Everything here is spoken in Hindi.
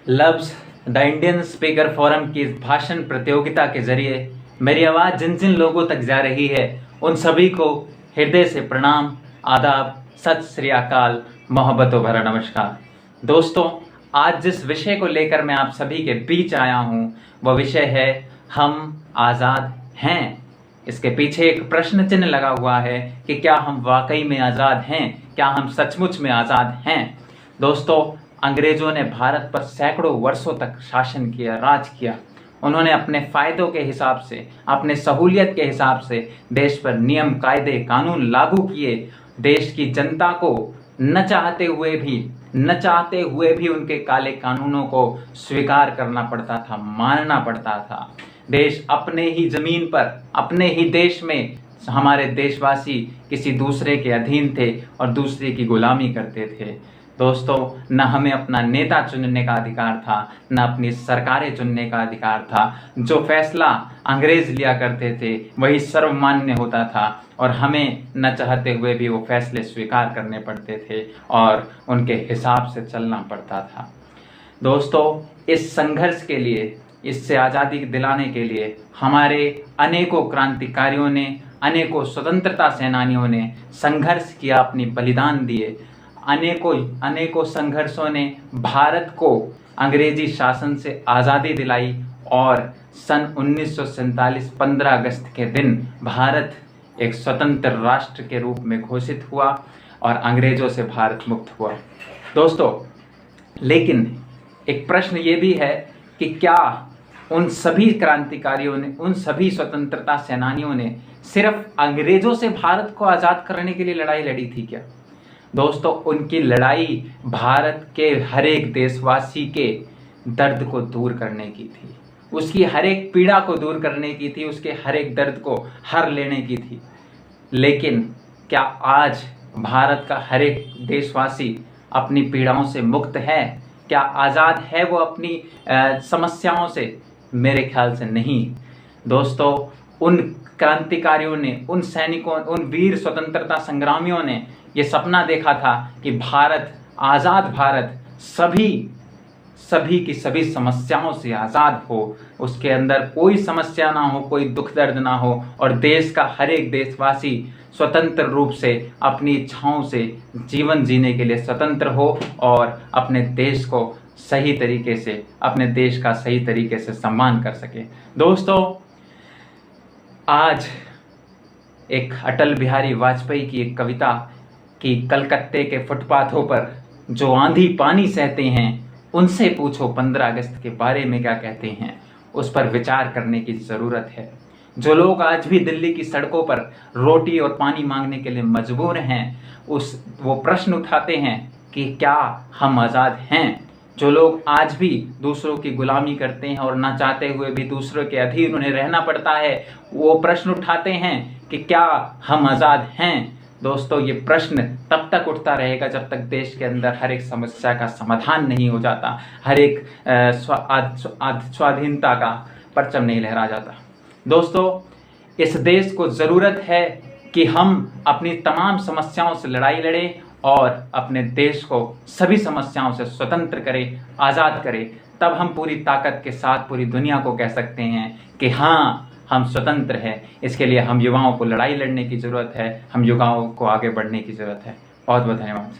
लफ्ज़ द इंडियन स्पीकर फोरम की इस भाषण प्रतियोगिता के जरिए मेरी आवाज़ जिन जिन लोगों तक जा रही है उन सभी को हृदय से प्रणाम, आदाब, सत श्री अकाल, मोहब्बतों भरा नमस्कार। दोस्तों, आज जिस विषय को लेकर मैं आप सभी के बीच आया हूँ वह विषय है हम आज़ाद हैं। इसके पीछे एक प्रश्न चिन्ह लगा हुआ है कि क्या हम वाकई में आज़ाद हैं, क्या हम सचमुच में आज़ाद हैं। दोस्तों, अंग्रेजों ने भारत पर सैकड़ों वर्षों तक शासन किया, राज किया। उन्होंने अपने फ़ायदों के हिसाब से, अपने सहूलियत के हिसाब से देश पर नियम, कायदे, कानून लागू किए। देश की जनता को न चाहते हुए भी उनके काले कानूनों को स्वीकार करना पड़ता था, मानना पड़ता था। देश अपने ही ज़मीन पर, अपने ही देश में हमारे देशवासी किसी दूसरे के अधीन थे और दूसरे की गुलामी करते थे। दोस्तों, न हमें अपना नेता चुनने का अधिकार था, न अपनी सरकारें चुनने का अधिकार था। जो फैसला अंग्रेज लिया करते थे वही सर्वमान्य होता था और हमें न चाहते हुए भी वो फैसले स्वीकार करने पड़ते थे और उनके हिसाब से चलना पड़ता था। दोस्तों, इस संघर्ष के लिए, इससे आज़ादी दिलाने के लिए हमारे अनेकों क्रांतिकारियों ने, अनेकों स्वतंत्रता सेनानियों ने संघर्ष किया, अपनी बलिदान दिए। अनेकों संघर्षों ने भारत को अंग्रेजी शासन से आज़ादी दिलाई और सन 1947 15 अगस्त के दिन भारत एक स्वतंत्र राष्ट्र के रूप में घोषित हुआ और अंग्रेजों से भारत मुक्त हुआ। दोस्तों, लेकिन एक प्रश्न ये भी है कि क्या उन सभी क्रांतिकारियों ने, उन सभी स्वतंत्रता सेनानियों ने सिर्फ अंग्रेजों से भारत को आज़ाद करने के लिए लड़ाई लड़ी थी क्या? दोस्तों, उनकी लड़ाई भारत के हर एक देशवासी के दर्द को दूर करने की थी, उसकी हर एक पीड़ा को दूर करने की थी, उसके हर एक दर्द को हर लेने की थी। लेकिन क्या आज भारत का हर एक देशवासी अपनी पीड़ाओं से मुक्त है? क्या आज़ाद है वो अपनी समस्याओं से? मेरे ख्याल से नहीं। दोस्तों, उन क्रांतिकारियों ने, उन सैनिकों, उन वीर स्वतंत्रता संग्रामियों ने ये सपना देखा था कि भारत, आज़ाद भारत सभी की सभी समस्याओं से आज़ाद हो, उसके अंदर कोई समस्या ना हो, कोई दुख दर्द ना हो और देश का हर एक देशवासी स्वतंत्र रूप से अपनी इच्छाओं से जीवन जीने के लिए स्वतंत्र हो और अपने देश को सही तरीके से, अपने देश का सही तरीके से सम्मान कर सके। दोस्तों, आज एक अटल बिहारी वाजपेयी की एक कविता कि कलकत्ते के फुटपाथों पर जो आंधी पानी सहते हैं उनसे पूछो 15 अगस्त के बारे में क्या कहते हैं, उस पर विचार करने की ज़रूरत है। जो लोग आज भी दिल्ली की सड़कों पर रोटी और पानी मांगने के लिए मजबूर हैं, वो प्रश्न उठाते हैं कि क्या हम आज़ाद हैं। जो लोग आज भी दूसरों की गुलामी करते हैं और ना चाहते हुए भी दूसरों के अधीन उन्हें रहना पड़ता है, वो प्रश्न उठाते हैं कि क्या हम आज़ाद हैं। दोस्तों, ये प्रश्न तब तक उठता रहेगा जब तक देश के अंदर हर एक समस्या का समाधान नहीं हो जाता, हर एक स्वाधीनता का परचम नहीं लहरा जाता। दोस्तों, इस देश को ज़रूरत है कि हम अपनी तमाम समस्याओं से लड़ाई लड़ें और अपने देश को सभी समस्याओं से स्वतंत्र करें, आज़ाद करें। तब हम पूरी ताकत के साथ पूरी दुनिया को कह सकते हैं कि हाँ, हम स्वतंत्र हैं। इसके लिए हम युवाओं को लड़ाई लड़ने की ज़रूरत है, हम युवाओं को आगे बढ़ने की ज़रूरत है। बहुत बहुत धन्यवाद।